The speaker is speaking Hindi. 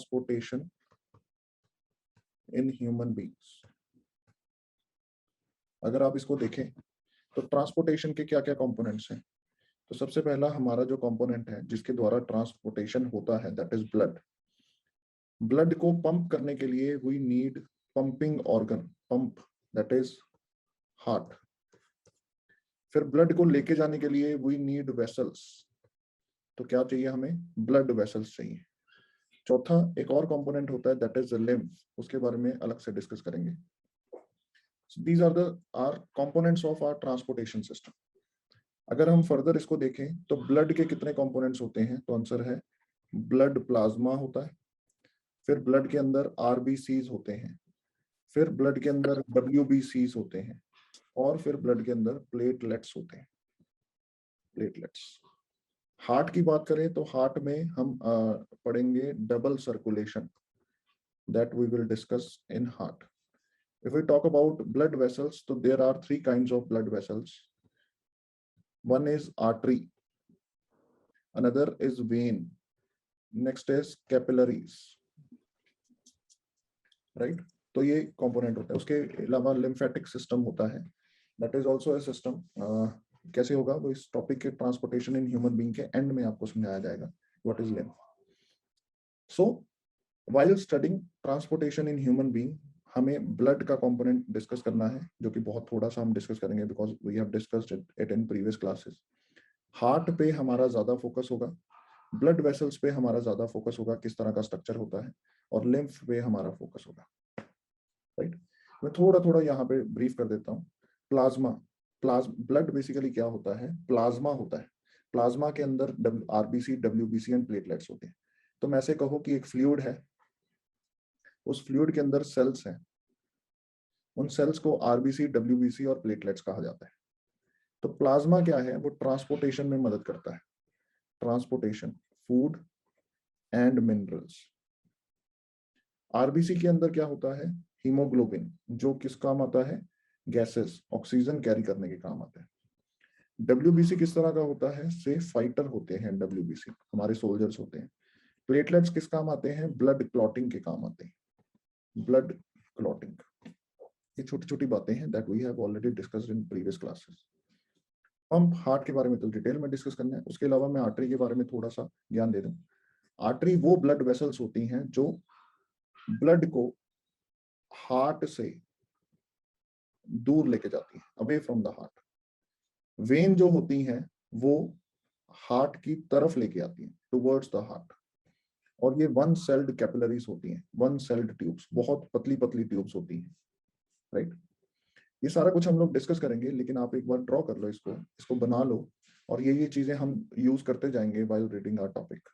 Transportation in human beings. अगर आप इसको देखें तो ट्रांसपोर्टेशन के क्या क्या कंपोनेंट्स हैं। तो सबसे पहला हमारा जो कंपोनेंट है जिसके द्वारा ट्रांसपोर्टेशन होता है दैट इज ब्लड। ब्लड को पंप करने के लिए we need pumping organ, pump that is heart. फिर ब्लड को लेके जाने के लिए वी नीड वेसल्स। तो क्या चाहिए हमें? ब्लड वेसल्स चाहिए। चौथा एक और कंपोनेंट होता है दैट इज लिम्फ, उसके बारे में अलग से डिस्कस करेंगे। These are the are components of our transportation system. अगर हम फर्दर इसको देखें तो ब्लड के कितने कंपोनेंट्स होते हैं, तो आंसर है ब्लड प्लाज्मा होता है, फिर ब्लड के अंदर आरबीसीज होते हैं, फिर ब्लड के अंदर डब्ल्यूबीसीज होते हैं, और फिर ब्लड के अंदर प्लेटलेट्स होते हैं, प्लेटलेट्स। हार्ट की बात करें तो हार्ट में हम पढ़ेंगे double circulation, that we will discuss in heart. If we talk about blood vessels, so there are three kinds of blood vessels. One is artery, another is vein, next is capillaries, right? तो ये component होता है। उसके अलावा lymphatic system होता है, that is also a system. कैसे होगा वो इस टॉपिक के ट्रांसपोर्टेशन इन ह्यूमन बीइंग के एंड में आपको समझाया जाएगा what is lymph. So while studying transportation in human being, हमें ब्लड का कंपोनेंट डिस्कस करना है, जो कि बहुत थोड़ा सा हम डिस्कस करेंगे because we have discussed it in previous classes. Heart पे हमारा ज्यादा फोकस होगा, ब्लड वेसल्स पे हमारा ज्यादा फोकस होगा, किस तरह का स्ट्रक्चर होता है, और लिम्फ पे हमारा फोकस होगा, राइट। मैं थोड़ा थोड़ा यहाँ पे ब्रीफ कर देता हूँ। प्लाज्मा, ब्लड बेसिकली क्या होता है? प्लाज्मा होता है। प्लाज्मा के अंदर आरबीसी, डब्ल्यूबीसी एंड प्लेटलेट्स होते हैं। तो मैं ऐसे कहो कि एक फ्लूइड है, उस फ्लूइड के अंदर सेल्स हैं, उन सेल्स को आरबीसी, डब्ल्यूबीसी और प्लेटलेट्स कहा जाता है। तो प्लाज्मा क्या है? वो ट्रांसपोर्टेशन में मदद करता है, transportation food and minerals. RBC के अंदर क्या होता है? हीमोग्लोबिन, जो किस काम आता है? गैसेस, ऑक्सीजन कैरी करने के काम आता है। डब्ल्यूबीसी किस तरह का होता है? से फाइटर होते हैं, डब्ल्यूबीसी हमारे सोल्जर्स होते हैं। प्लेटलेट्स किस काम आते हैं? ब्लड क्लॉटिंग के काम आते हैं, ब्लड क्लॉटिंग। ये छोटी छोटी बातें हैं that we have already discussed in previous classes. Pump heart के बारे में तो डिटेल में डिस्कस करना है, उसके अलावा मैं आर्टरी के बारे में थोड़ा सा ज्ञान दे दूं। आर्टरी वो ब्लड वेसल्स होती हैं जो ब्लड को हार्ट से दूर लेके जाती हैं, away from the heart. When जो होती हैं वो हार्ट की तरफ लेके आती हैं, टुवर्ड्स द हार्ट। और ये वन सेल्ड कैपिलरीज होती हैं, वन सेल्ड ट्यूब्स, बहुत पतली पतली ट्यूब्स होती हैं, राइट। ये सारा कुछ हम लोग डिस्कस करेंगे, लेकिन आप एक बार ड्रॉ कर लो, इसको बना लो, और ये चीजें हम यूज करते जाएंगे व्हाइल रीडिंग आवर टॉपिक।